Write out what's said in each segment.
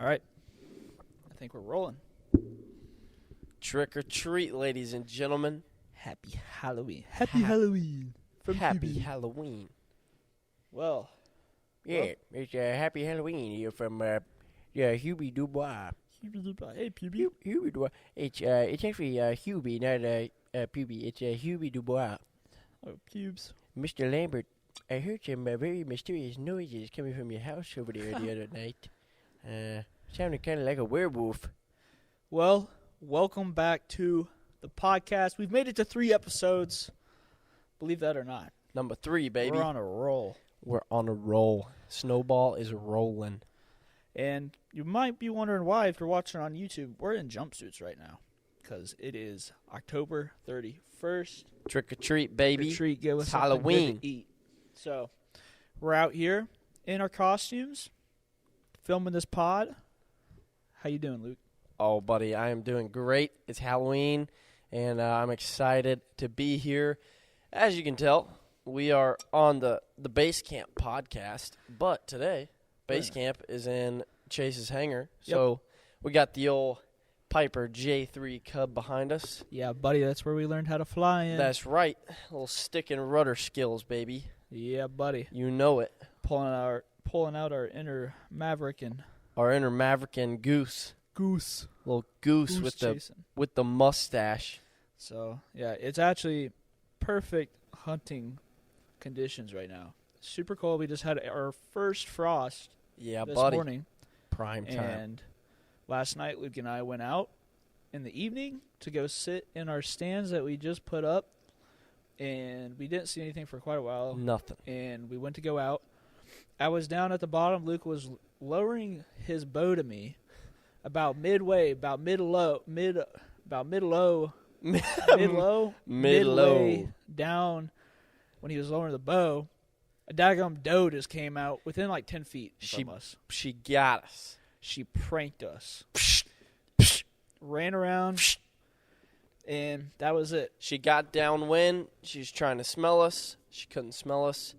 All right. I think we're rolling. Trick or treat, ladies and gentlemen. Happy Halloween. Happy Halloween. From Happy QB. Halloween. Well, Yeah, it's Happy Halloween here from Hubie Dubois. hey, PB. Hubie Dubois. It's actually Hubie, not Puby. It's Hubie Dubois. Oh, pubes. Mr. Lambert, I heard some very mysterious noises coming from your house over there the other night. Sounded kind of like a werewolf. Well, welcome back to the podcast. We've made it to 3 episodes. Believe that or not. Number 3, baby. We're on a roll. We're on a roll. Snowball is rolling. And you might be wondering why if you're watching on YouTube. We're in jumpsuits right now because it is October 31st. Trick or treat, baby. Treat, give us It's something Halloween. good to eat. So, we're out here in our costumes, filming this pod. How you doing, Luke? Oh, buddy, I am doing great. It's Halloween, and I'm excited to be here. As you can tell, we are on the Base Camp podcast, but today, Base Camp is in Chase's hangar, so we got the old Piper J3 Cub behind us. Yeah, buddy, that's where we learned how to fly in. That's right. Little stick and rudder skills, baby. Yeah, buddy. You know it. Pulling out our inner maverick and Our inner Maverick and Goose. goose. Little goose Chasing. with the mustache. So, yeah, it's actually perfect hunting conditions right now. Super cold. We just had our first frost Yeah, this buddy. morning. Prime time. And last night, Luke and I went out in the evening to go sit in our stands that we just put up. And we didn't see anything for quite a while. Nothing. And we went to go out. I was down at the bottom. Luke was lowering his bow to me about midway down when he was lowering the bow. A daggum doe just came out within like 10 feet from us. She got us. She pranked us. Ran around, and that was it. She got downwind. She was trying to smell us. She couldn't smell us.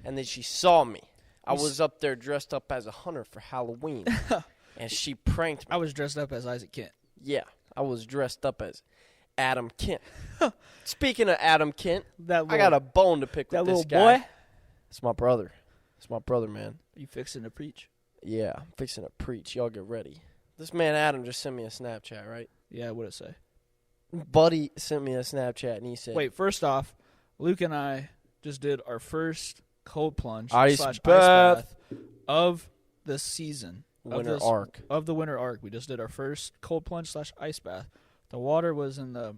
And then she saw me. I was up there dressed up as a hunter for Halloween. And she pranked me. I was dressed up as Isaac Kent. Yeah, I was dressed up as Adam Kent. Speaking of Adam Kent, I got a bone to pick with this guy. That little boy? It's my brother. It's my brother, man. You fixing to preach? Yeah, I'm fixing to preach. Y'all get ready. This man Adam just sent me a Snapchat, right? Yeah, what'd it say? Buddy sent me a Snapchat, and he said... Wait, first off, Luke and I just did our first cold plunge Ice / bath of the season. Winter arc. Of the winter arc. We just did our first cold plunge / ice bath. The water was in the,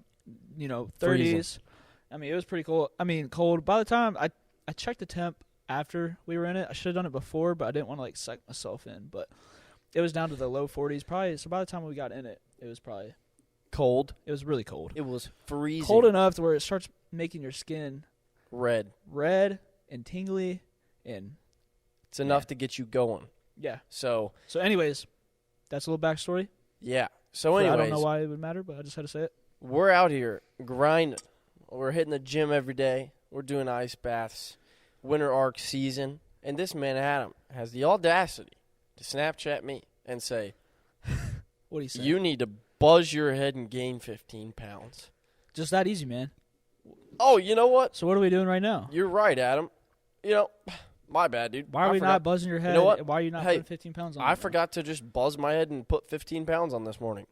30s. Freezing. I mean, it was pretty cold. Cold. By the time I checked the temp after we were in it, I should have done it before, but I didn't want to, suck myself in. But it was down to the low 40s probably. So by the time we got in it, it was probably cold. It was really cold. It was freezing. Cold enough to where it starts making your skin red and tingly, and it's enough to get you going. Yeah. So anyways, that's a little backstory. Yeah. So anyways, I don't know why it would matter, but I just had to say it. We're out here grinding. We're hitting the gym every day. We're doing ice baths, winter arc season, and this man Adam has the audacity to Snapchat me and say, "What do you say? You need to buzz your head and gain 15 pounds." Just that easy, man. Oh, you know what? So what are we doing right now? You're right, Adam. My bad, dude. Why are we not buzzing your head? You know what? Why are you not putting 15 pounds on? I forgot to just buzz my head and put 15 pounds on this morning.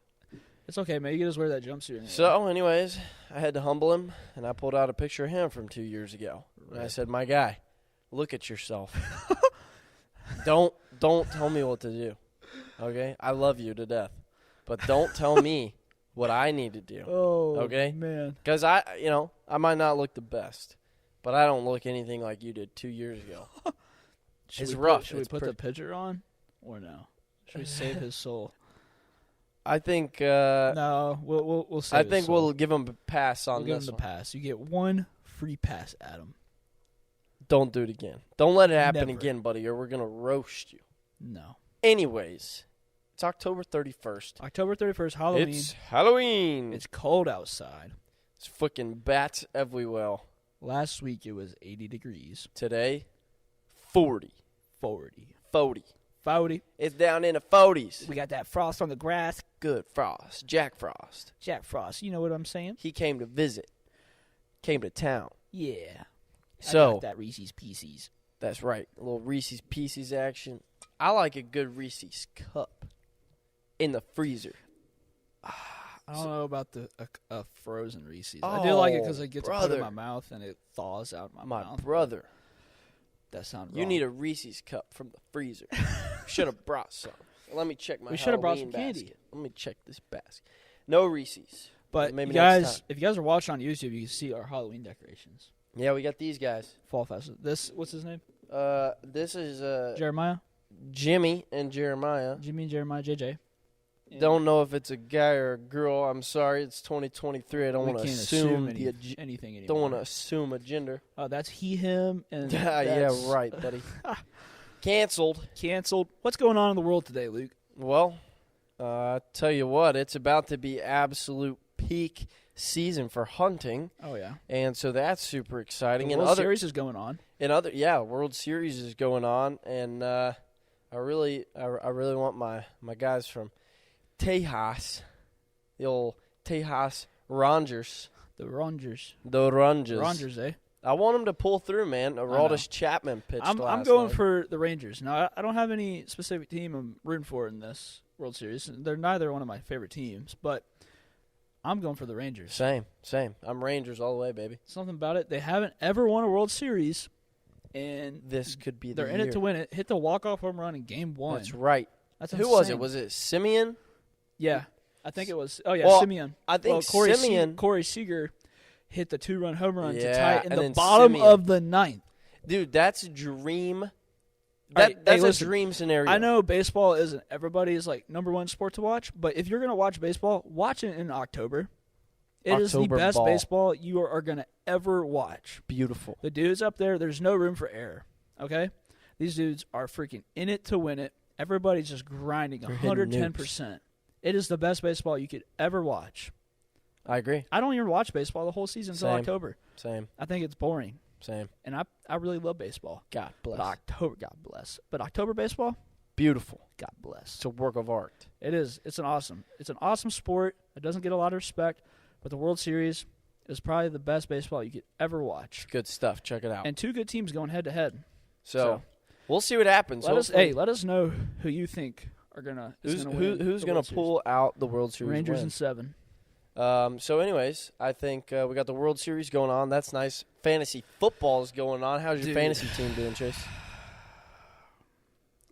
It's okay, man. You can just wear that jumpsuit. Anyway. So, anyways, I had to humble him, and I pulled out a picture of him from 2 years ago. Right. And I said, my guy, look at yourself. Don't tell me what to do, okay? I love you to death. But don't tell me what I need to do, okay? Man. Because I might not look the best, but I don't look anything like you did 2 years ago. It's rough. Should we put the picture on or no? Should we save his soul? I think no, we'll save. I think we'll give him a pass on this. We'll give him the pass. You get one free pass, Adam. Don't do it again. Don't let it happen Never. again, buddy, or we're gonna roast you. No. Anyways, it's October 31st. October 31st, Halloween. It's Halloween. It's cold outside. It's fucking bats everywhere. Last week it was 80 degrees. Today, 40. 40. 40. 40. It's down in the 40s. We got that Frost on the grass. Good Frost. Jack Frost. Jack Frost. You know what I'm saying? He came to visit. Came to town. Yeah. So I got that Reese's Pieces. that's right. A little Reese's Pieces action. I like a good Reese's cup in the freezer. I don't know about a frozen Reese's. I do like it because I get to put it brother. in my mouth and it thaws out my My mouth. brother, That sounds you need a Reese's cup from the freezer. Should have brought some. Let me check my We should have brought Halloween some candy. basket. Let me check this basket. No Reese's. But maybe you next guys, time. if you guys are watching on YouTube, you can see our Halloween decorations. Yeah, we got these guys. Fall Fest. This, what's his name? This is Jeremiah? Jimmy and Jeremiah. Jimmy and Jeremiah, JJ. And Don't know if it's a guy or a girl. I'm sorry, it's 2023. I don't we want to can't assume anything anymore. don't want to assume a gender. That's he, him, and Yeah, that's right, buddy. Canceled. canceled. What's going on in the world today, Luke? Well, tell you what, it's about to be absolute peak season for hunting, Oh yeah, and so that's super exciting. the And World other, Series is going on. World Series is going on, and I really want my guys from Tejas, the old Tejas Rangers, The Rangers. the Rangers. Rangers, eh? I want them to pull through, man. Aroldis Chapman pitched I'm last going night. for the Rangers. Now, I don't have any specific team I'm rooting for in this World Series. They're neither one of my favorite teams, but I'm going for the Rangers. Same. I'm Rangers all the way, baby. Something about it. They haven't ever won a World Series, and This could be the they're in year. it to win it. Hit the walk-off home run in Game 1. That's right. That's Who was insane. it? Was it Simeon? Yeah, I think it was. Oh yeah, Well, Simeon. I think Corey Simeon. Corey Seager hit the 2-run home run to Yeah, tie it in and the then bottom Simeon. of the ninth. Dude, that's a dream. Hey, That's listen, a dream scenario. I know baseball isn't everybody's like number one sport to watch, but if you're gonna watch baseball, watch it in October. It is the October best ball. baseball you are gonna ever watch. Beautiful. The dudes up there, there's no room for error. Okay, these dudes are freaking in it to win it. Everybody's just grinding They're hitting 110%. It is the best baseball you could ever watch. I agree. I don't even watch baseball the whole season until Same. October. Same. I think it's boring, Same. and I really love baseball. God bless. But October, God bless. But October baseball, Beautiful. God bless. It's a work of art. It is. It's an awesome sport. It doesn't get a lot of respect, but the World Series is probably the best baseball you could ever watch. Good stuff. Check it out. And two good teams going head to head. So we'll see what happens. Let us Hopefully- let us know who you think are gonna who's win who's the gonna World Series. pull out the World Series Rangers win? in 7. So, anyways, I think we got the World Series going on. That's nice. Fantasy football is going on. How's your Dude. fantasy team doing, Chase?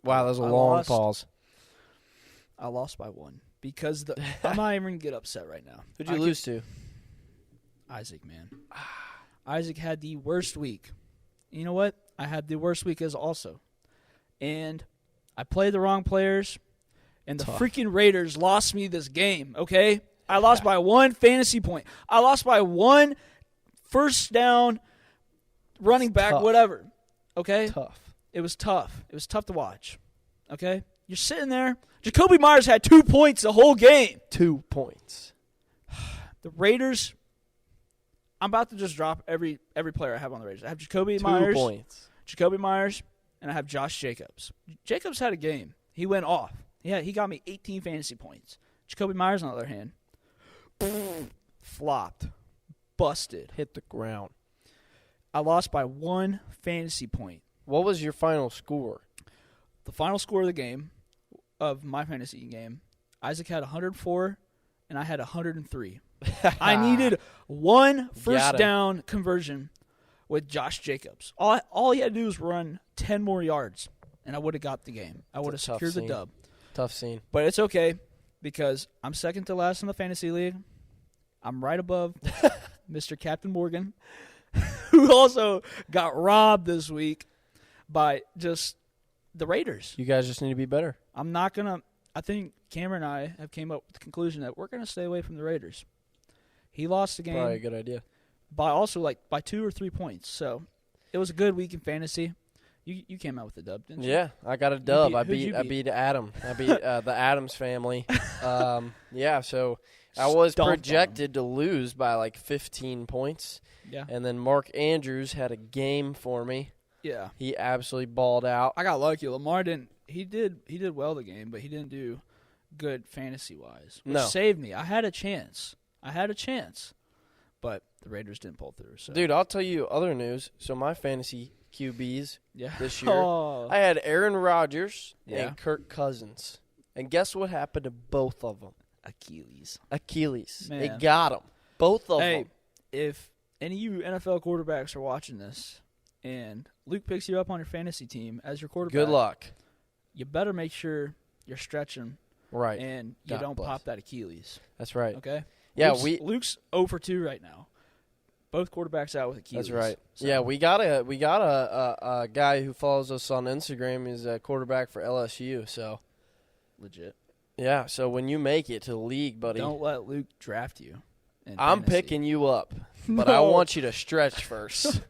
Wow, that was a I long lost. pause. I lost by 1 because I'm not even gonna get upset right now. Who'd you lose to? Isaac, man. Isaac had the worst week. You know what? I had the worst week as also. And I played the wrong players, and the Tough. freaking Raiders lost me this game, okay? I lost by 1 fantasy point. I lost by 1 first down, running back, tough. whatever, okay? Tough. It was tough. It was tough to watch, okay? You're sitting there. Jacoby Myers had 2 points the whole game. 2 points. The Raiders, I'm about to just drop every player I have on the Raiders. I have Jacoby 2 Myers, points. and I have Josh Jacobs. Jacobs had a game. He went off. He got me 18 fantasy points. Jacoby Myers, on the other hand, flopped, busted. Hit the ground. I lost by 1 fantasy point. What was your final score? The final score of the game, of my fantasy game, Isaac had 104, and I had 103. I needed 1 first Got him. down conversion with Josh Jacobs. All he had to do was run 10 more yards, and I would have got the game. I would have It's a tough secured the scene. dub. Tough scene. But it's okay because I'm second to last in the fantasy league. I'm right above Mr. Captain Morgan, who also got robbed this week by just the Raiders. You guys just need to be better. I'm not going to – I think Cameron and I have came up with the conclusion that we're going to stay away from the Raiders. He lost the game Probably a good idea. by 2 or 3 points. So it was a good week in fantasy. You came out with the dub, didn't you? Yeah, I got a dub. who'd you I beat Adam. I beat the Adams family. Yeah, so I was Stomped on projected to lose by like 15 points. Yeah. And then Mark Andrews had a game for me. Yeah. He absolutely balled out. I got lucky. Lamar didn't. He did well the game, but he didn't do good fantasy wise. Which No. saved me. I had a chance, but the Raiders didn't pull through. So. Dude, I'll tell you other news. So my fantasy QBs Yeah. this year, Oh. I had Aaron Rodgers Yeah. and Kirk Cousins. And guess what happened to both of them? Achilles. They Man. got them. Both of Hey, them. if any of you NFL quarterbacks are watching this, and Luke picks you up on your fantasy team as your quarterback, Good luck. You better make sure you're stretching Right. and you God don't bless. pop that Achilles. That's right. Okay. Yeah, Luke's 0 for 2 right now. Both quarterbacks out with Achilles. That's right. So, Yeah, we got a guy who follows us on Instagram. He's a quarterback for LSU. So legit. yeah, so when you make it to the league, buddy, Don't let Luke draft you. in I'm fantasy. picking you up, but I No. want you to stretch first.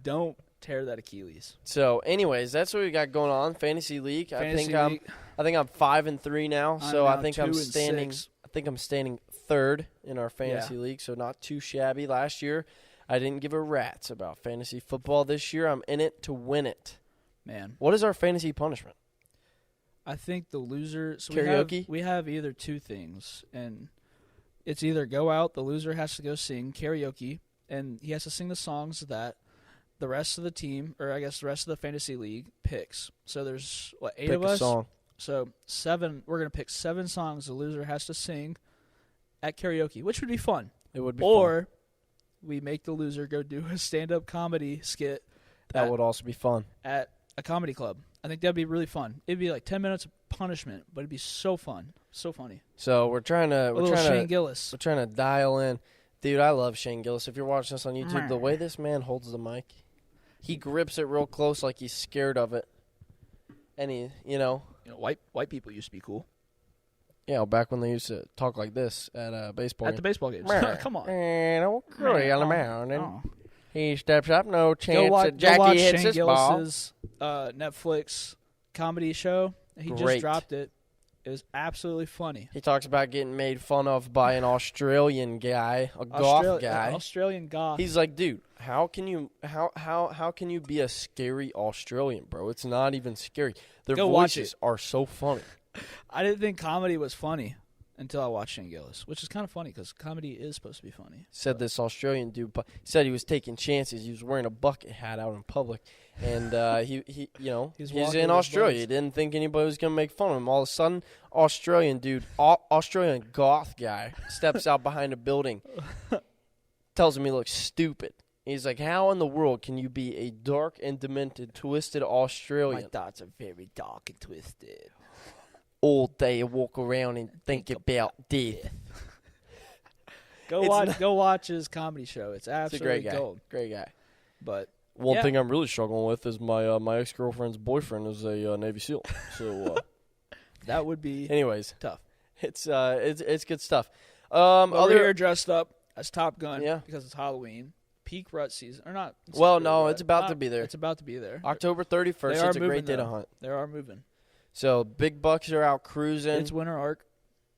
Don't tear that Achilles. So, anyways, that's what we got going on fantasy league. Fantasy I league, think I'm 5-3 now. So I'm I now think 2 I'm and standing. 6. I think I'm standing third in our fantasy Yeah. league. So not too shabby. Last year, I didn't give a rat's about fantasy football. This year, I'm in it to win it. Man, What is our fantasy punishment? I think the loser. So Karaoke? We have either two things, and it's either go out. The loser has to go sing karaoke, and he has to sing the songs that the rest of the team, or I guess the rest of the fantasy league, picks. So there's eight Pick of a us. song. So 7. We're gonna pick 7 songs the loser has to sing at karaoke, which would be fun. It would be fun. Or we make the loser go do a stand-up comedy skit That would also be fun. at a comedy club. I think that'd be really fun. It'd be like 10 minutes of punishment, but it'd be so fun, so funny. So we're trying to A little Shane Gillis. we're trying to dial in. Dude, I love Shane Gillis. If you're watching this on YouTube, the way this man holds the mic, he grips it real close like he's scared of it. And he, White people used to be cool back when they used to talk like this at a baseball at the game. baseball games. Come on. And okay, on the mound, and Oh. he steps up, no chance Go watch, that Jackie hits Shane his ball. Gillis's Netflix comedy show. He Great. just dropped it. It was absolutely funny. He talks about getting made fun of by an Australian guy, a goth guy. Australian goth. He's like, dude, how can you be a scary Australian, bro? It's not even scary. Their Go watch voices it. are so funny. I didn't think comedy was funny until I watched Shane Gillis, which is kind of funny because comedy is supposed to be funny. Said this Australian dude, but he said he was taking chances. He was wearing a bucket hat out in public, and he's walking in with Australia. buds. He didn't think anybody was gonna make fun of him. All of a sudden, Australian dude, Australian goth guy, steps out behind a building, tells him he looks stupid. He's like, "How in the world can you be a dark and demented, twisted Australian? My thoughts are very dark and twisted. All day walk around and think about death." Go watch his comedy show. It's He's a absolutely great guy. gold. Great guy. But One Yeah. thing I'm really struggling with is my ex-girlfriend's boyfriend is a Navy SEAL. So, that would be anyways, tough. it's good stuff. But we're here dressed up as Top Gun Yeah. because it's Halloween. Peak rut season. Or not. It's Well, not no, really it's rut. about Not- to be there. It's about to be there. October 31st. They are It's a great moving, day to though. hunt. They are moving. So big bucks are out cruising. It's winter arc.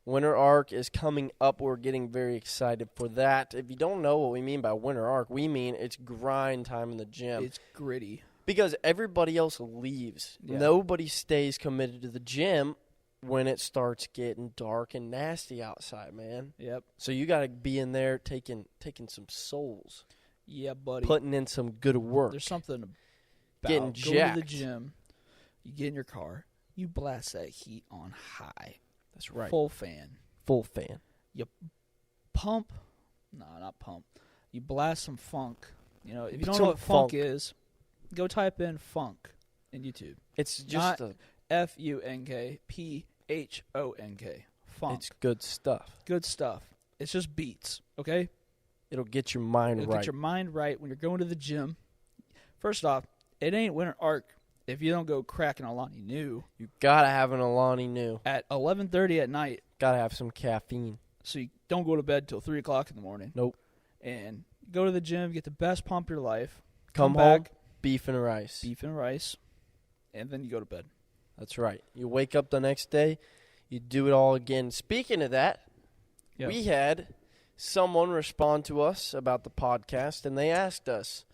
Winter Arc is coming up. We're getting very excited for that. If you don't know what we mean by Winter Arc, we mean it's grind time in the gym. It's gritty. Because everybody else leaves. Yeah. Nobody stays committed to the gym when it starts getting dark and nasty outside, man. Yep. So you got to be in there taking some souls, Yeah, buddy. putting in some good work. There's something about Getting going to the jacked. gym. You get in your car. You blast that heat on high. That's right. Full fan. Full fan. Pump. No, not pump. You blast some funk. You know, if you don't Some know what funk funk. is, go type in funk in YouTube. It's just Not- FUNKPHONK. Funk. it's good stuff. Good stuff. It's just beats, okay? It'll get your mind It'll right. get your mind right when you're going to the gym. First off, it ain't winter arc if you don't go cracking Alani New You got to have an Alani New. at 11:30 at night, Got to have some caffeine. so you don't go to bed till 3 o'clock in the morning. Nope. And go to the gym, get the best pump of your life. Come back, home, beef and rice. beef and rice, and then you go to bed. That's right. You wake up the next day, you do it all again. Speaking of that, Yep. we had someone respond to us about the podcast, and they asked us,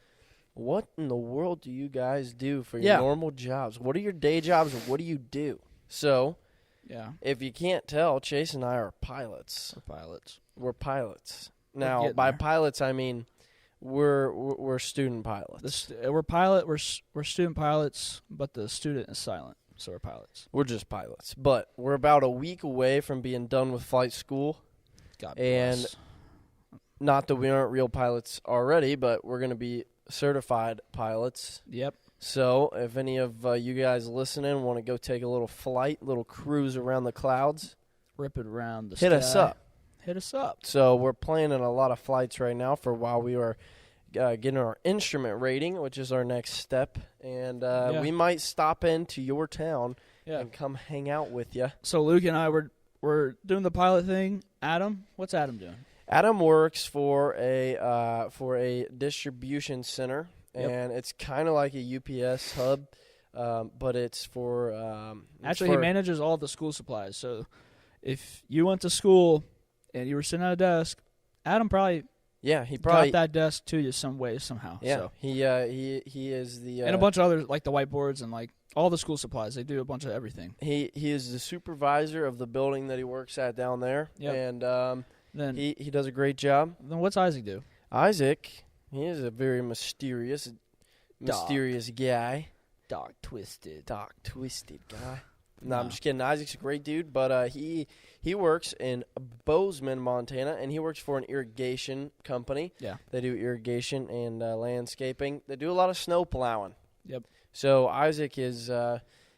what in the world do you guys do for your Yeah. normal jobs? What are your day jobs? What do you do? So, Yeah. if you can't tell, Chase and I are pilots. We're pilots. We're pilots. We're Now, getting by there. pilots, I mean we're student pilots. We're student pilots, but the student is silent, so we're pilots. We're just pilots. But we're about a week away from being done with flight school. God And bless. Not that we aren't real pilots already, but we're going to be certified pilots. Yep. So if any of you guys listening want to go take a little flight, little cruise around the clouds, Rip it around the hit us sky. up. Hit us up. So we're planning a lot of flights right now for while we are getting our instrument rating, which is our next step. And Yeah. we might stop into your town Yeah. and come hang out with you. So Luke and I we're doing the pilot thing. Adam, what's Adam doing? Adam works for a distribution center, Yep. and it's kind of like a UPS hub, but it's for Actually, he manages all the school supplies. So if you went to school and you were sitting at a desk, Adam probably he probably got that desk to you some way, somehow. yeah So. he is the And a bunch of other, like the whiteboards and like all the school supplies. They do a bunch of everything. he is the supervisor of the building that he works at down there, Yep. and Then he does a great job. what's Isaac do? Isaac, he is a very mysterious guy. Dog twisted. Dark, twisted guy. No, I'm No. just kidding. Isaac's a great dude, but he works in Bozeman, Montana, and he works for an irrigation company. Yeah. They do irrigation and landscaping. They do a lot of snow plowing. Yep. So Isaac is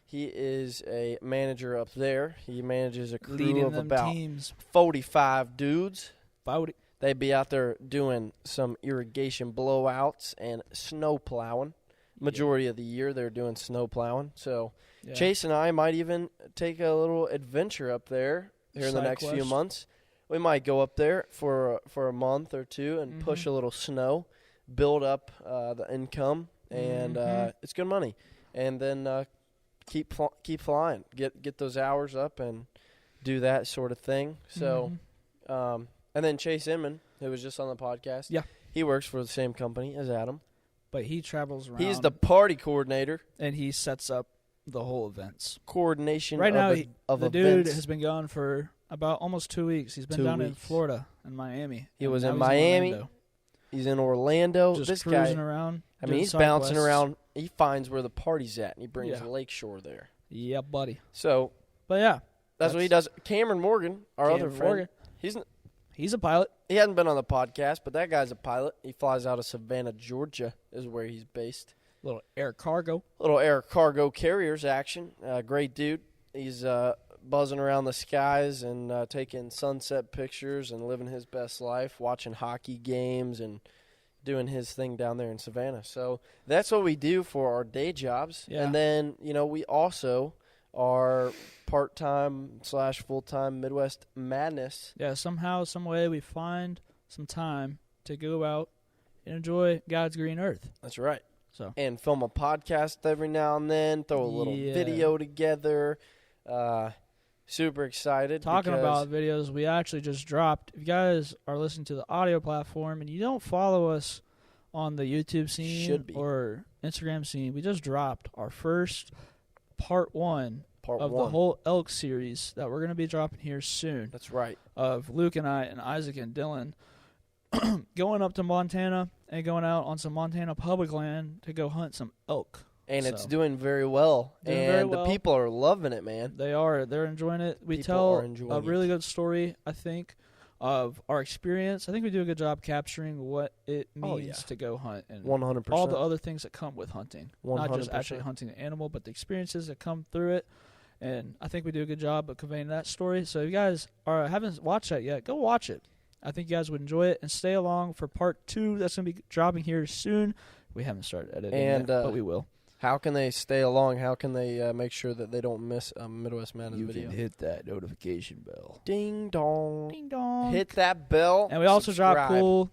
he is a manager up there. He manages a crew Leading of them about teams. 45 dudes. Foudy. They'd be out there doing some irrigation blowouts and snow plowing. Majority of the year they're doing snow plowing. So Yeah. Chase and I might even take a little adventure up there here in the Side next few quest. months. We might go up there for a month or two and push a little snow, build up the income, and it's good money. And then keep flying, get those hours up, and do that sort of thing. So, and then Chase Inman, who was just on the podcast, Yeah. he works for the same company as Adam. But he travels around. He's the party coordinator. and he sets up the whole events. Coordination Right now, of the events. dude has been gone for about almost 2 weeks. He's been 2 down in weeks. Florida and Miami. He and was now in he's Miami. Orlando. He's in Orlando. Just this cruising guy, around. I doing mean, he's side bouncing quests. around. He finds where the party's at, and he brings Yeah. Lakeshore there. Yeah, buddy. So But yeah, that's what he does. Cameron Morgan, our other Cameron friend, Morgan. he's He's a pilot. he hasn't been on the podcast, but that guy's a pilot. He flies out of Savannah, Georgia, is where he's based. Little air cargo. Little air cargo carriers action. Great dude. He's buzzing around the skies and taking sunset pictures and living his best life, watching hockey games and doing his thing down there in Savannah. So that's what we do for our day jobs. Yeah. And then, we also are part-time / full-time Midwest Madness. Yeah, somehow, some way, we find some time to go out and enjoy God's green earth. That's right. So And film a podcast every now and then, throw a little Yeah. video together. Super excited. talking because- about videos, we actually just dropped. If you guys are listening to the audio platform and you don't follow us on the YouTube scene Should be. or Instagram scene, we just dropped our first part one part of one. the whole elk series that we're going to be dropping here soon. That's right. Of Luke and I and Isaac and Dylan going up to Montana and going out on some Montana public land to go hunt some elk. And it's So. doing very well. Doing and very the well. people are loving it, man. They're enjoying it. We People tell are enjoying a really it. good story, I think, of our experience. I think we do a good job capturing what it means Oh, yeah. to go hunt and 100%. all the other things that come with hunting. Not just 100%. actually hunting the animal, but the experiences that come through it. And I think we do a good job of conveying that story. So if you guys haven't watched that yet, go watch it. I think you guys would enjoy it, and stay along for part 2 that's going to be dropping here soon. We haven't started editing And, yet, but we will. How can they stay along? How can they make sure that they don't miss a Midwest Madness You video? can hit that notification bell. Ding dong. Ding dong. Hit that bell. And we also subscribe. dropped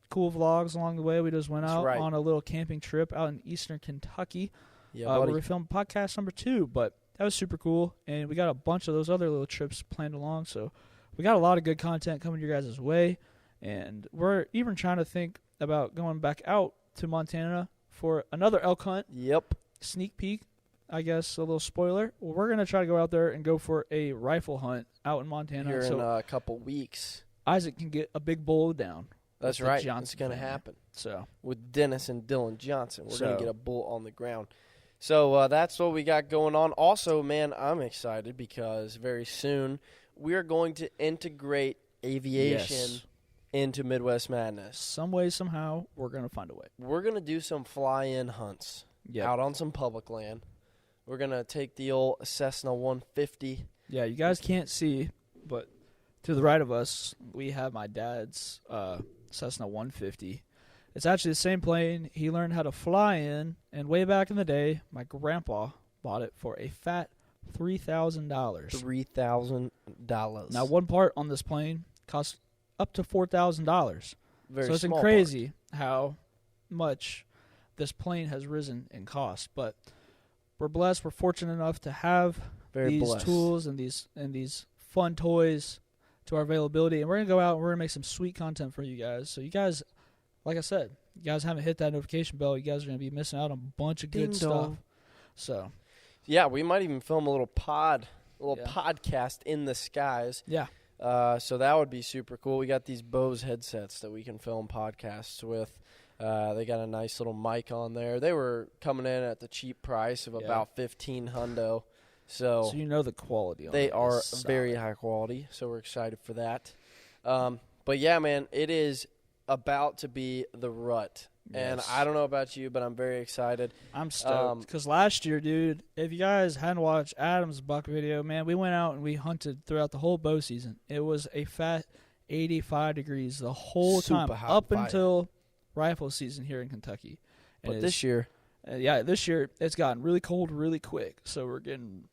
cool vlogs along the way. We just went That's out right. on a little camping trip out in eastern Kentucky Yeah, where buddy. we filmed podcast number 2. But that was super cool. And we got a bunch of those other little trips planned along. So we got a lot of good content coming your guys' way. And we're even trying to think about going back out to Montana for another elk hunt. Yep. Sneak peek, I guess, a little spoiler. Well, we're going to try to go out there and go for a rifle hunt out in Montana. Here so in a couple weeks. Isaac can get a big bull down. That's with the right. Johnson It's going to family. happen. So With Dennis and Dylan Johnson. We're going So- to get a bull on the ground. So that's what we got going on. Also, man, I'm excited because very soon we are going to integrate aviation yes, into Midwest Madness. some way, somehow, we're going to find a way. We're going to do some fly-in hunts Yeah. out on some public land. We're going to take the old Cessna 150. Yeah, you guys can't see, but to the right of us, we have my dad's Cessna 150. It's actually the same plane he learned how to fly in, and way back in the day, my grandpa bought it for a fat $3,000. $3,000. Now, one part on this plane costs up to $4,000. Very So it's small crazy how much this plane has risen in cost. But we're blessed. We're fortunate enough to have part. Very these blessed. tools and these fun toys to our availability, and we're gonna go out and we're gonna make some sweet content for you guys. So you guys, like I said, you guys haven't hit that notification bell, you guys are gonna be missing out on a bunch of good Ding stuff. dong. So Yeah, we might even film a little Yeah. podcast in the skies. yeah, So that would be super cool. We got these Bose headsets that we can film podcasts with. They got a nice little mic on there. They were coming in at the cheap price of Yeah. about $1,500. So so you know the quality on they it are is solid. very high quality. So we're excited for that. But yeah, man, it is about to be the rut. And Yes. I don't know about you, but I'm very excited. I'm stoked because last year, dude, if you guys hadn't watched Adam's buck video, man, we went out and we hunted throughout the whole bow season. It was a fat 85 degrees the whole Super time hot up fire. until rifle season here in Kentucky. And But this year, this year it's gotten really cold really quick, so we're getting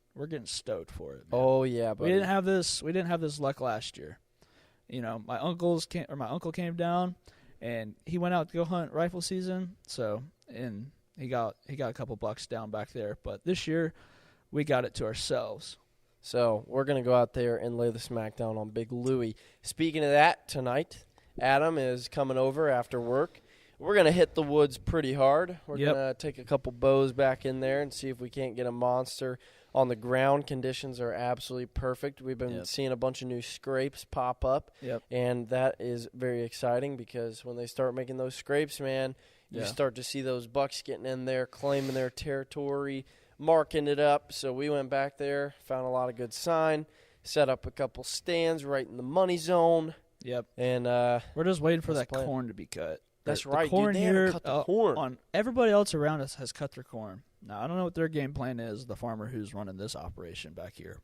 stoked for it. Man. oh yeah, we buddy. didn't have this luck last year. You know, my uncle came down, and he went out to go hunt rifle season. So and he got a couple bucks down back there. But this year, we got it to ourselves. So we're going to go out there and lay the smackdown on Big Louie. Speaking of that, tonight, Adam is coming over after work. We're going to hit the woods pretty hard. We're Yep. going to take a couple bows back in there and see if we can't get a monster on the ground. Conditions are absolutely perfect. We've been Yep. seeing a bunch of new scrapes pop up, Yep. and that is very exciting because when they start making those scrapes, man, you Yeah. start to see those bucks getting in there, claiming their territory, marking it up. So we went back there, found a lot of good sign, set up a couple stands right in the money zone, Yep. and We're just waiting for That's that the plan. corn to be cut. that's The right, dude. corn They haven't here cut the corn. on everybody else around us has cut their corn. Now I don't know what their game plan is. The farmer who's running this operation back here.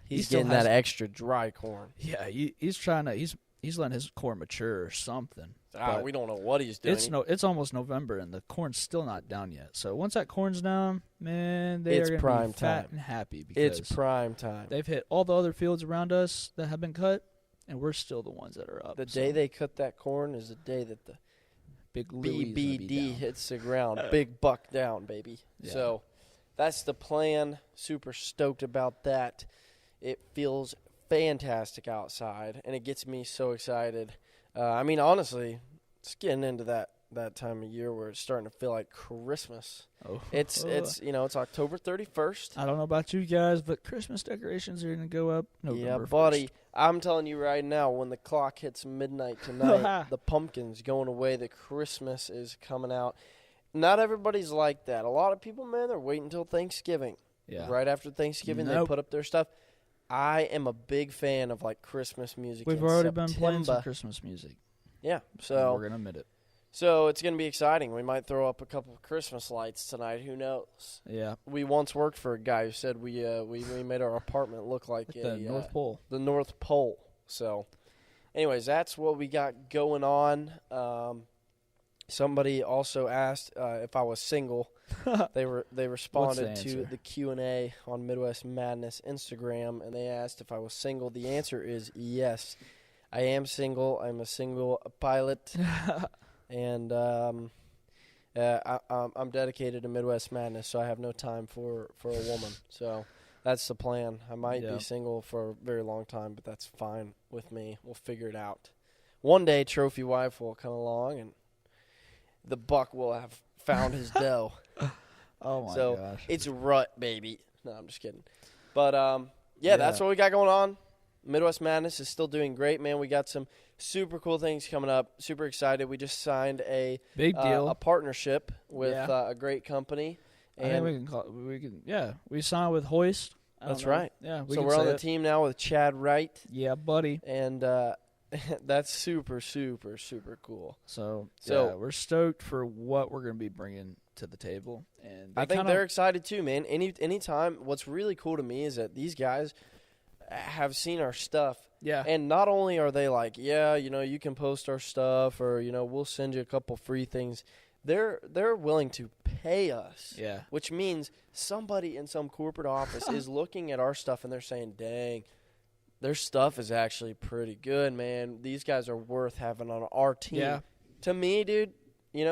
He's still getting has- that extra dry corn. Yeah, he's trying to he's letting his corn mature or something. But We don't know what he's doing. it's almost November and the corn's still not down yet. So once that corn's down, man, they It's are gonna prime be fat time. and happy because It's prime time. they've hit all the other fields around us that have been cut, and we're still the ones that are up. The So day they cut that corn is the day that the Big Louie's gonna be BBD down. hits the ground. Big buck down, baby. Yeah. So that's the plan. Super stoked about that. It feels fantastic outside, and it gets me so excited. I mean, honestly, it's getting into that time of year where it's starting to feel like Christmas. Oh. It's it's October 31st. I don't know about you guys, but Christmas decorations are gonna go up November Yeah, 1st. buddy. I'm telling you right now, when the clock hits midnight tonight, the pumpkin's going away, the Christmas is coming out. Not everybody's like that. A lot of people, man, they're waiting until Thanksgiving. Yeah. Right after Thanksgiving, they Nope. put up their stuff. I am a big fan of, like, Christmas music. We've in already been playing some September. Christmas music. Yeah, We're so gonna admit it. it's going to be exciting. We might throw up a couple of Christmas lights tonight. Who knows? Yeah. We once worked for a guy who said we made our apartment look like The North Pole. the North Pole. So, anyways, that's what we got going on. Somebody also asked if I was single. They responded to answer? the Q&A on Midwest Madness Instagram, and they asked if I was single. The answer is yes. I am single. I'm a single pilot, and I'm dedicated to Midwest Madness, so I have no time for a woman. So that's the plan. I might Yeah. be single for a very long time, but that's fine with me. We'll figure it out. One day, Trophy Wife will come along, and the buck will have found his dough. Oh my So gosh. it's rut, baby. No, I'm just kidding. But yeah, that's what we got going on. Midwest Madness is still doing great, man. We got some super cool things coming up. Super excited. We just signed a Big deal. a partnership with a great company. I think we can call it, we signed with Hoist. That's right. Yeah, So we're on the team now with Chad Wright. Yeah, buddy. And that's super, super, super cool. So yeah, we're stoked for what we're going to be bringing to the table. And I think they're excited too, man. Anytime, what's really cool to me is that these guys have seen our stuff. Yeah. And not only are they like, yeah, you can post our stuff or, we'll send you a couple free things. They're willing to pay us. Yeah. Which means somebody in some corporate office is looking at our stuff and they're saying, dang, their stuff is actually pretty good, man. These guys are worth having on our team. Yeah. To me, dude, you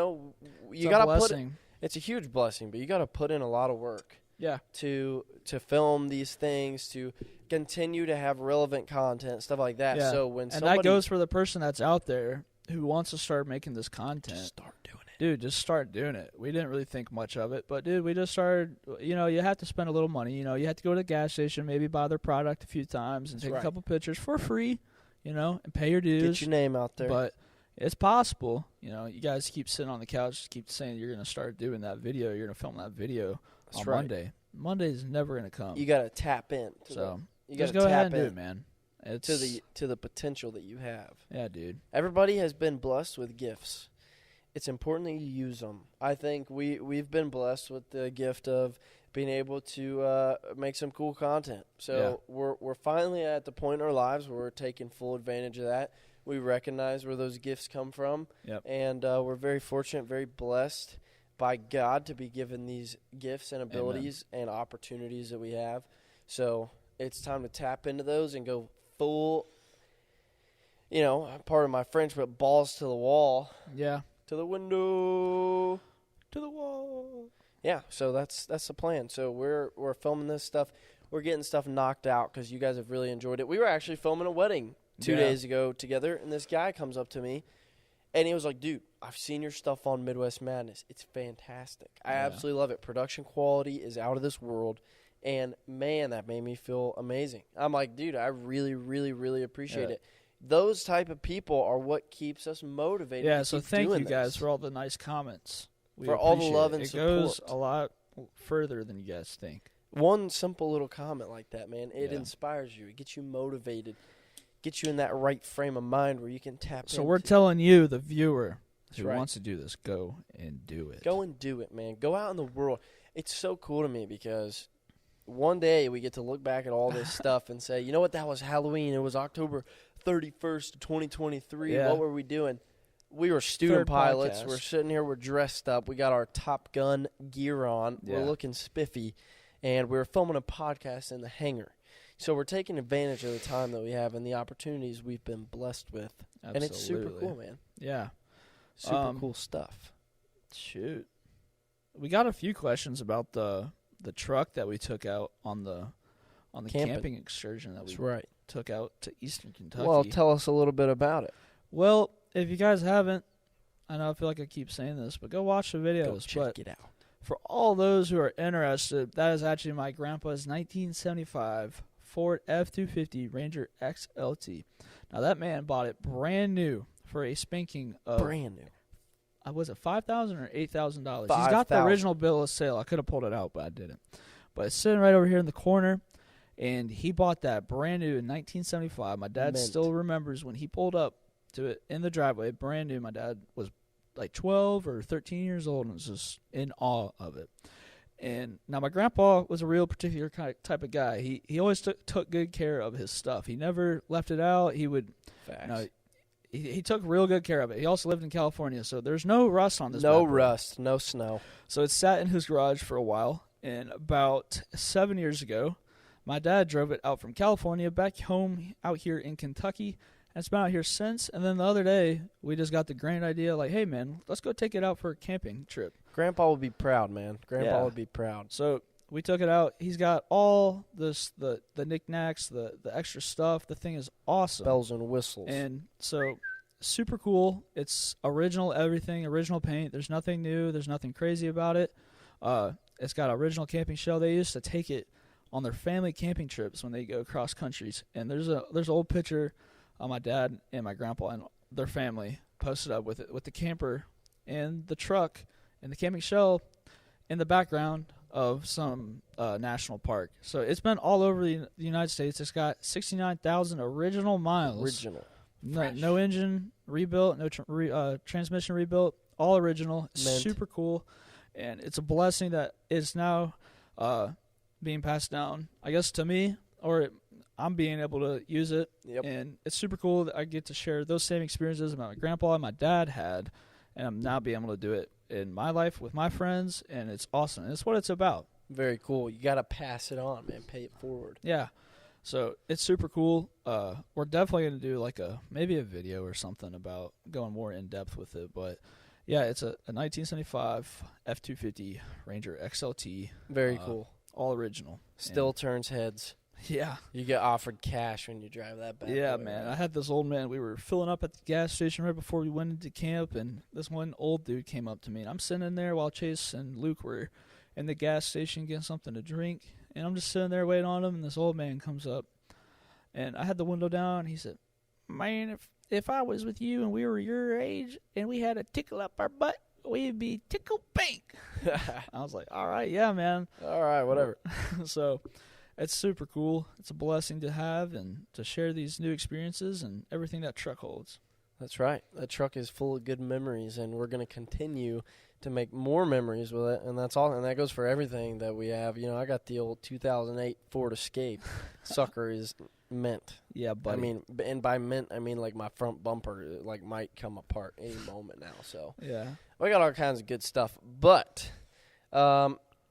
got to put it's a huge blessing, but you got to put in a lot of work. Yeah. To film these things, to continue to have relevant content, stuff like that. Yeah. So when that goes for the person that's out there who wants to start making this content. Just start doing it. Dude, just start doing it. We didn't really think much of it, but dude, we just started. You have to spend a little money. You have to go to the gas station, maybe buy their product a few times, and take a couple pictures for free. And pay your dues. Get your name out there. But it's possible. You guys keep sitting on the couch, keep saying you're going to start doing that video. You're going to film that video on Monday. Monday's never going to come. You got to tap in. You just go ahead and do it, man. It's to the potential that you have. Yeah, dude. Everybody has been blessed with gifts. It's important that you use them. I think we've been blessed with the gift of being able to make some cool content. So we're finally at the point in our lives where we're taking full advantage of that. We recognize where those gifts come from. Yep. And we're very fortunate, very blessed by God to be given these gifts and abilities and opportunities that we have. So it's time to tap into those and go full, part of my French, but balls to the wall. Yeah. To the window. To the wall. Yeah, so that's the plan. So we're filming this stuff. We're getting stuff knocked out because you guys have really enjoyed it. We were actually filming a wedding 2 days ago together, and this guy comes up to me, and he was like, dude, I've seen your stuff on Midwest Madness. It's fantastic. I absolutely love it. Production quality is out of this world, and, man, that made me feel amazing. I'm like, dude, I really, really, really appreciate it. Those type of people are what keeps us motivated. Yeah, so thank you guys for all the nice comments. For all the love and support. It goes a lot further than you guys think. One simple little comment like that, man, it inspires you. It gets you motivated, gets you in that right frame of mind where you can tap into. So we're telling you, the viewer who wants to do this, go and do it. Go and do it, man. Go out in the world. It's so cool to me because one day we get to look back at all this stuff and say, you know what, that was Halloween. It was October 31st, 2023. Yeah. What were we doing? We were student pilots. We're sitting here. We're dressed up. We got our Top Gun gear on. Yeah. We're looking spiffy. And we were filming a podcast in the hangar. So we're taking advantage of the time that we have and the opportunities we've been blessed with. Absolutely. And it's super cool, man. Yeah. Super cool stuff. Shoot. We got a few questions about the truck that we took out on the camping excursion that we took out to Eastern Kentucky. Well, tell us a little bit about it. Well, if you guys haven't, I know I feel like I keep saying this, but go watch the videos. Go check it out. For all those who are interested, that is actually my grandpa's 1975 Ford F-250 Ranger XLT. Now, that man bought it brand new for a spanking of... Brand new. Was it $5,000 or $8,000? He's got the original bill of sale. I could have pulled it out, but I didn't. But it's sitting right over here in the corner, and he bought that brand new in 1975. My dad still remembers when he pulled up to it in the driveway, brand new. My dad was like 12 or 13 years old and was just in awe of it. And now my grandpa was a real particular type of guy. He always took good care of his stuff. He never left it out. He would, he took real good care of it. He also lived in California, so there's no rust on this. No rust, no snow. So it sat in his garage for a while. And about 7 years ago, my dad drove it out from California back home out here in Kentucky. And it's been out here since. And then the other day, we just got the grand idea, like, hey, man, let's go take it out for a camping trip. Grandpa would be proud, man. Grandpa would be proud. So we took it out. He's got all this, the knickknacks, the extra stuff. The thing is awesome. Bells and whistles. And so super cool. It's original everything, original paint. There's nothing new. There's nothing crazy about it. It's got original camping shell. They used to take it on their family camping trips when they go cross countries. And there's an old picture of my dad and my grandpa and their family posted up with it, with the camper and the truck and the camping shell in the background of some national park. So it's been all over the United States. It's got 69,000 original miles. Original. No engine rebuilt, no transmission rebuilt, all original. Mint. Super cool, and it's a blessing that it's now being passed down, I guess, to me, or I'm being able to use it. Yep. And it's super cool that I get to share those same experiences that my grandpa and my dad had, and I'm now being able to do it in my life with my friends, and it's awesome. It's what it's about. Very cool. You got to pass it on, man. Pay it forward. Yeah. So it's super cool. We're definitely going to do maybe a video or something about going more in depth with it. But yeah, it's a 1975 F-250 Ranger XLT. Very cool. All original. Still turns heads. Yeah. You get offered cash when you drive that back. Yeah, man. I had this old man. We were filling up at the gas station right before we went into camp, and this one old dude came up to me. And I'm sitting in there while Chase and Luke were in the gas station getting something to drink. And I'm just sitting there waiting on him, and this old man comes up. And I had the window down, and he said, "Man, if I was with you and we were your age and we had a tickle up our butt, we'd be tickle pink." I was like, all right, yeah, man. All right, whatever. So it's super cool. It's a blessing to have and to share these new experiences and everything that truck holds. That's right. That truck is full of good memories, and we're going to continue to make more memories with it, and that's all. And that goes for everything that we have. You know, I got the old 2008 Ford Escape. Sucker is mint. Yeah, buddy. I mean, and by mint, I mean like my front bumper might come apart any moment now. So yeah, we got all kinds of good stuff. But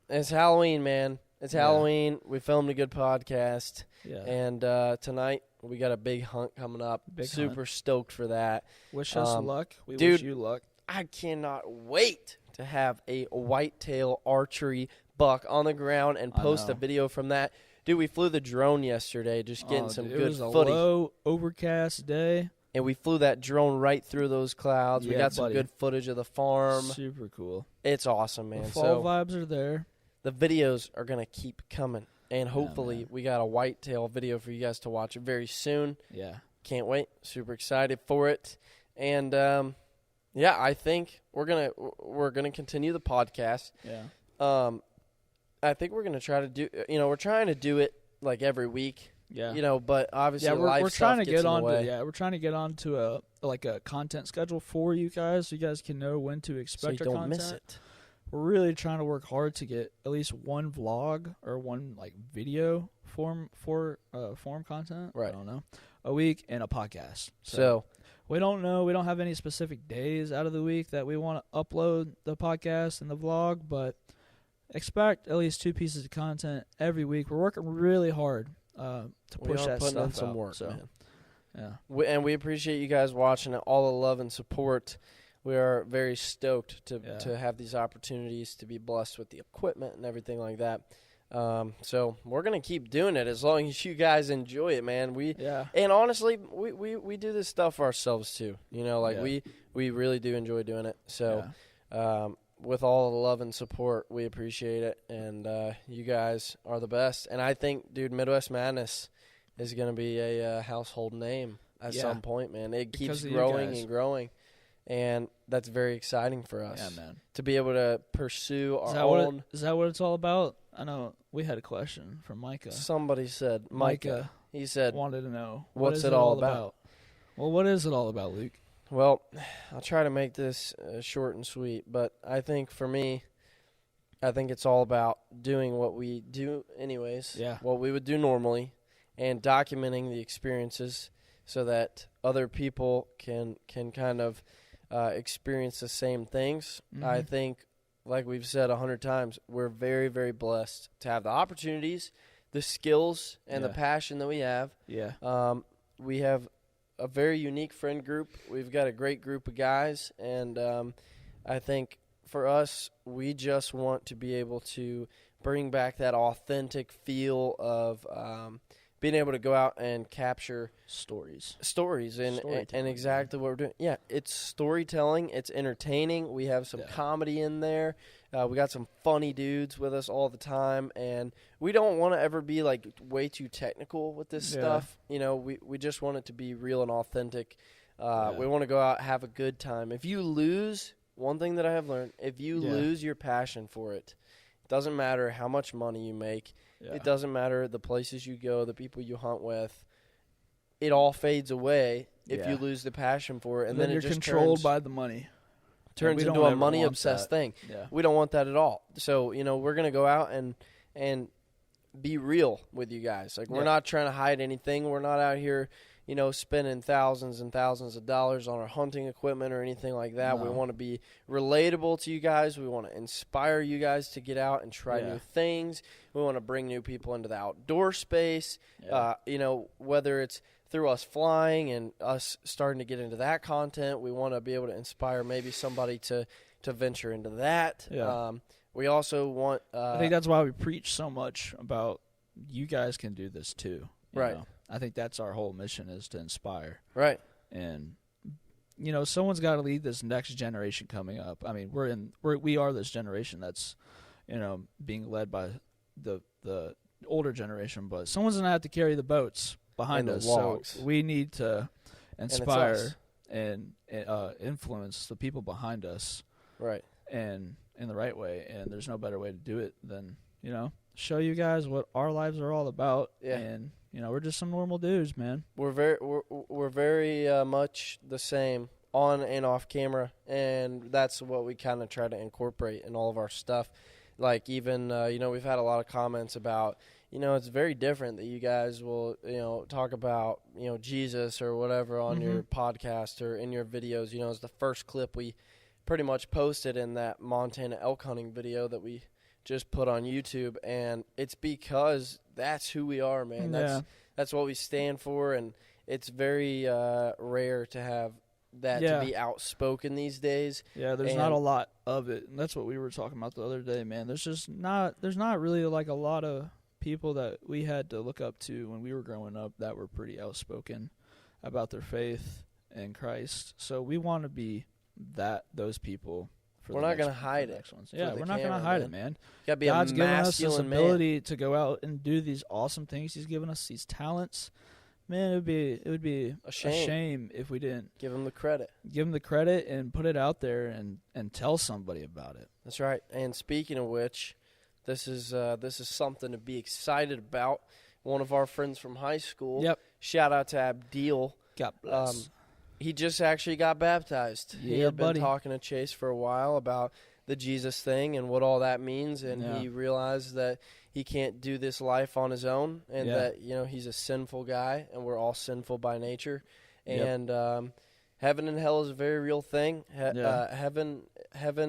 it's Halloween, man. It's Halloween. We filmed a good podcast. Yeah. And tonight we got a big hunt coming up. Super stoked for that. Wish us luck. We dude, wish you luck. I cannot wait to have a whitetail archery buck on the ground and post a video from that. Dude, we flew the drone yesterday, just getting some good footage. It was footage. a low, overcast day. And we flew that drone right through those clouds. Yeah, we got some good footage of the farm. Super cool. It's awesome, man. The fall vibes are there. The videos are going to keep coming. And hopefully we got a whitetail video for you guys to watch very soon. Yeah. Can't wait. Super excited for it. And I think we're gonna continue the podcast. Yeah. I think we're gonna try to do. We're trying to do it like every week. Yeah. But obviously we're trying to get on. Yeah, we're trying to get on to a content schedule for you guys, so you guys can know when to expect so our you don't content. miss it. We're really trying to work hard to get at least one vlog or one video form content. Right. I don't know, a week and a podcast. So we don't know. We don't have any specific days out of the week that we want to upload the podcast and the vlog, but expect at least 2 pieces of content every week. We're working really hard to push that putting stuff in some out, work, so. man. Yeah. And we appreciate you guys watching it, all the love and support. We are very stoked to have these opportunities, to be blessed with the equipment and everything like that. So we're going to keep doing it as long as you guys enjoy it, man. And honestly, we do this stuff for ourselves too. We really do enjoy doing it. So with all the love and support, we appreciate it. And you guys are the best. And I think, dude, Midwest Madness is going to be a household name at some point, man. It keeps growing and growing. And that's very exciting for us. Yeah, man. To be able to pursue our own. Is that what it's all about? I know we had a question from Micah. Somebody said, Micah. He said, wanted to know. What's it all about? Well, what is it all about, Luke? Well, I'll try to make this short and sweet. But I think for me, it's all about doing what we do anyways. Yeah. What we would do normally. And documenting the experiences so that other people can kind of experience the same things. Mm-hmm. I think, like we've said 100 times, we're very, very blessed to have the opportunities, the skills, and the passion that we have. Yeah. We have a very unique friend group. We've got a great group of guys, and I think for us, we just want to be able to bring back that authentic feel of being able to go out and capture Stories. and Storytelling, exactly what we're doing. Yeah, it's storytelling. It's entertaining. We have some comedy in there. We got some funny dudes with us all the time, and we don't want to ever be like way too technical with this stuff. You know, we just want it to be real and authentic. We want to go out, have a good time. If you lose, one thing that I have learned, if you lose your passion for it, it doesn't matter how much money you make. Yeah. It doesn't matter the places you go, the people you hunt with. It all fades away if you lose the passion for it, and then you're it just controlled by the money. turns into a money obsessed thing. Yeah. We don't want that at all. So, you know, we're going to go out and be real with you guys. Like, we're not trying to hide anything. We're not out here, you know, spending thousands and thousands of dollars on our hunting equipment or anything like that. No. We want to be relatable to you guys. We want to inspire you guys to get out and try new things. We want to bring new people into the outdoor space. You know, whether it's through us flying and us starting to get into that content, we want to be able to inspire maybe somebody to venture into that. Yeah. We also want I think that's why we preach so much about you guys can do this too. You Right. know? I think that's our whole mission, is to inspire. right. And you know, someone's got to lead this next generation coming up. I mean, we are this generation that's, you know, being led by the older generation, but someone's going to have to carry the boats behind And us. the logs. So we need to it's inspire us. and influence the people behind us, Right. and in the right way. And there's no better way to do it than, you know, show you guys what our lives are all about. Yeah. And you know, we're just some normal dudes, man. We're very much the same on and off camera, and that's what we kind of try to incorporate in all of our stuff. Like, even you know, we've had a lot of comments about, you know, it's very different that you guys will, you know, talk about, you know, Jesus or whatever on your podcast or in your videos. You know, it's the first clip we pretty much posted in that Montana elk hunting video that we just put on YouTube, and it's because that's who we are, man. That's what we stand for, and it's very rare to have that to be outspoken these days. Yeah, there's not a lot of it, and that's what we were talking about the other day, man. There's not really like a lot of people that we had to look up to when we were growing up that were pretty outspoken about their faith in Christ. So we want to be those people. We're not going to hide it. Yeah, we're not going to hide it, man. You gotta be God's a given us this masculine ability to go out and do these awesome things. He's given us these talents. Man, it would be a shame if we didn't give him the credit. Give him the credit and put it out there and tell somebody about it. That's right. And speaking of which, this is something to be excited about. One of our friends from high school. Yep. Shout out to Abdil. God bless. He just actually got baptized. Yeah, he had been buddy. talking to Chase for a while about the Jesus thing and what all that means, and he realized that he can't do this life on his own, and that, you know, he's a sinful guy, and we're all sinful by nature. And heaven and hell is a very real thing. Heaven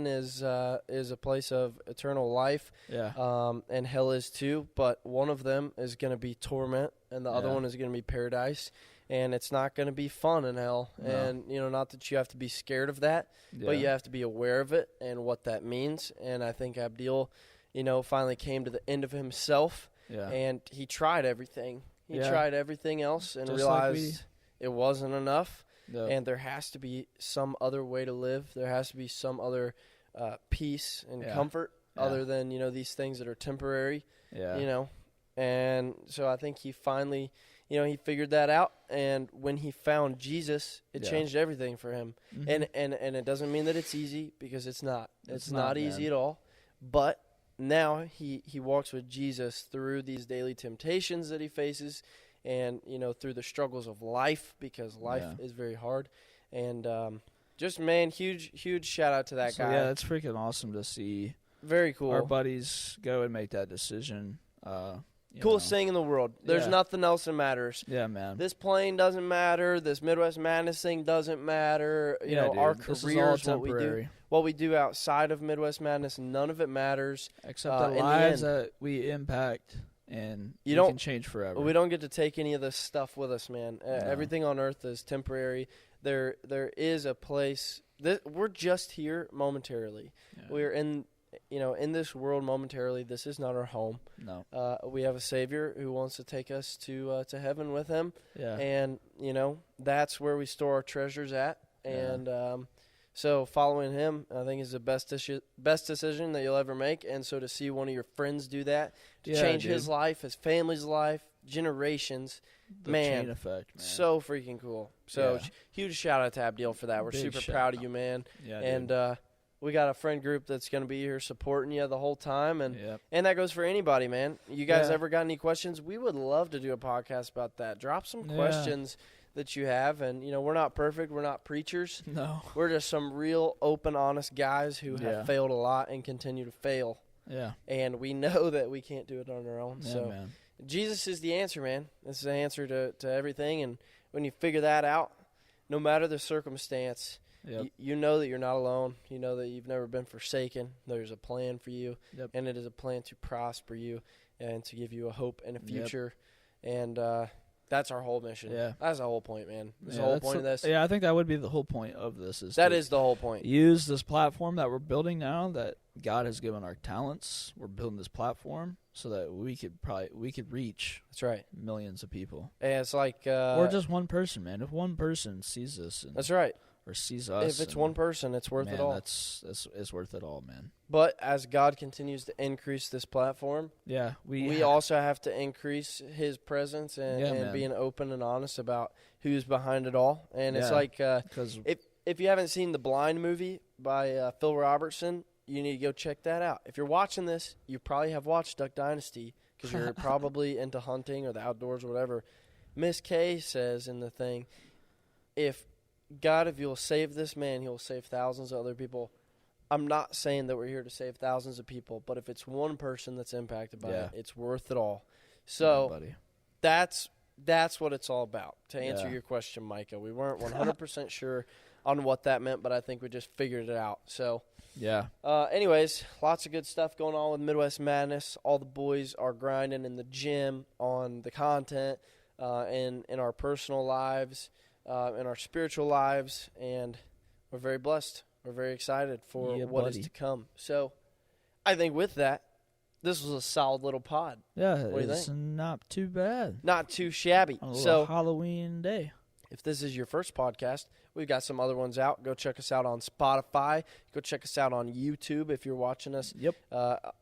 is a place of eternal life, and hell is too. But one of them is going to be torment, and the other one is going to be paradise. And it's not going to be fun in hell. No. And, you know, not that you have to be scared of that, but you have to be aware of it and what that means. And I think Abdil, you know, finally came to the end of himself. And he tried everything. He tried everything else and realized it wasn't enough. And there has to be some other way to live. There has to be some other peace and comfort other than, you know, these things that are temporary, you know. And so I think he finally, you know, he figured that out, and when he found Jesus, it changed everything for him. And it doesn't mean that it's easy, because it's not. It's not easy at all. But now he walks with Jesus through these daily temptations that he faces, and, you know, through the struggles of life, because life is very hard. And just, man, huge shout out to that guy. Yeah, it's freaking awesome to see. Very cool. Our buddies go and make that decision. Coolest thing in the world. There's nothing else that matters. Yeah, man. This plane doesn't matter. This Midwest Madness thing doesn't matter. You know, our careers, what we do outside of Midwest Madness, none of it matters. Except the lives that we impact, and we can change forever. We don't get to take any of this stuff with us, man. Everything on earth is temporary. There is a place. We're just here momentarily. We're in in this world momentarily, this is not our home. No. We have a Savior who wants to take us to heaven with Him, Yeah. and that's where we store our treasures at. Yeah. And so following Him, I think, is the best decision that you'll ever make. And so to see one of your friends do that, to change his life, his family's life, generations. The Man, chain effect, man. So freaking cool. So Yeah. huge shout out to Abdiel for that. We're Big super shout proud of out. you, man. Yeah, And we got a friend group that's going to be here supporting you the whole time. And Yep. and that goes for anybody, man. You guys Yeah. ever got any questions? We would love to do a podcast about that. Drop some Yeah. questions that you have. And, we're not perfect. We're not preachers. No. We're just some real open, honest guys who Yeah. have failed a lot and continue to fail. Yeah. And we know that we can't do it on our own. Yeah, So man. Jesus is the answer, man. This is the answer to everything. And when you figure that out, no matter the circumstance, Yep. you know that you're not alone. You know that you've never been forsaken. There's a plan for you, Yep. and it is a plan to prosper you and to give you a hope and a Yep. future. And that's our whole mission. Yeah. That's the whole point, man. That's the Yeah, whole that's point of this. Yeah, I think that would be the whole point of this. That to is the whole point. use this platform that we're building now, that God has given our talents. We're building this platform so that we could reach That's right. millions of people, And it's like or just one person, man. If one person sees this, that's right. or sees us, If it's and, one person, it's worth man, it all. it's worth it all, man. But as God continues to increase this platform, Yeah, we also have to increase His presence and, Yeah, and man. being open and honest about who's behind it all. And it's Yeah. like because if you haven't seen the Blind movie by Phil Robertson, you need to go check that out. If you're watching this, you probably have watched Duck Dynasty because you're probably into hunting or the outdoors or whatever. Miss Kay says in the thing, if you'll save this man, He'll save thousands of other people. I'm not saying that we're here to save thousands of people, but if it's one person that's impacted by Yeah. it, it's worth it all. So buddy. that's what it's all about. To answer Yeah. your question, Micah, we weren't 100% sure on what that meant, but I think we just figured it out. So, Yeah, anyways, lots of good stuff going on with Midwest Madness. All the boys are grinding in the gym on the content, in our personal lives, in our spiritual lives, and we're very blessed. We're very excited for Yeah, what buddy. is to come. So, I think with that, this was a solid little pod. yeah, What do you it's not too bad. Not too shabby. On a little So, Halloween day. if this is your first podcast, we've got some other ones out. Go check us out on Spotify. Go check us out on YouTube if you're watching us Yep,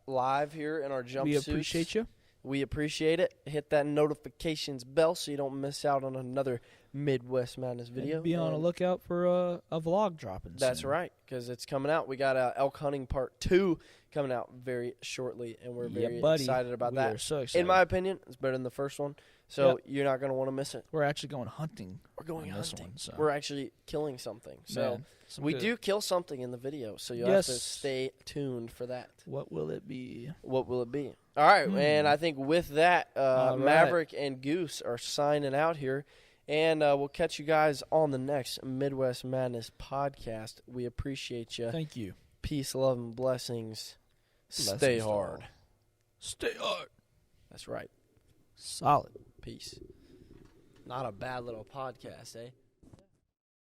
live here in our jumpsuits. we appreciate you. We appreciate it. Hit that notifications bell so you don't miss out on another Midwest Madness video. And be on the And lookout for a vlog dropping. That's soon. right, because it's coming out. We got elk hunting part 2 coming out very shortly, and we're Yeah, very buddy. excited about We that. are so excited. In my opinion, it's better than the first one, so Yep. you're not going to want to miss it. We're actually going hunting. We're going on this hunting. one, so. We're actually killing something. So Man, some we good- do kill something in the video, so you'll have to Yes. stay tuned for that. What will it be? What will it be? All right, and I think with that, All right. Maverick and Goose are signing out here, and we'll catch you guys on the next Midwest Madness podcast. We appreciate you. Thank you. Peace, love, and blessings. Stay Blessings to hard. all. Stay hard. That's right. Solid. Peace. Not a bad little podcast, eh?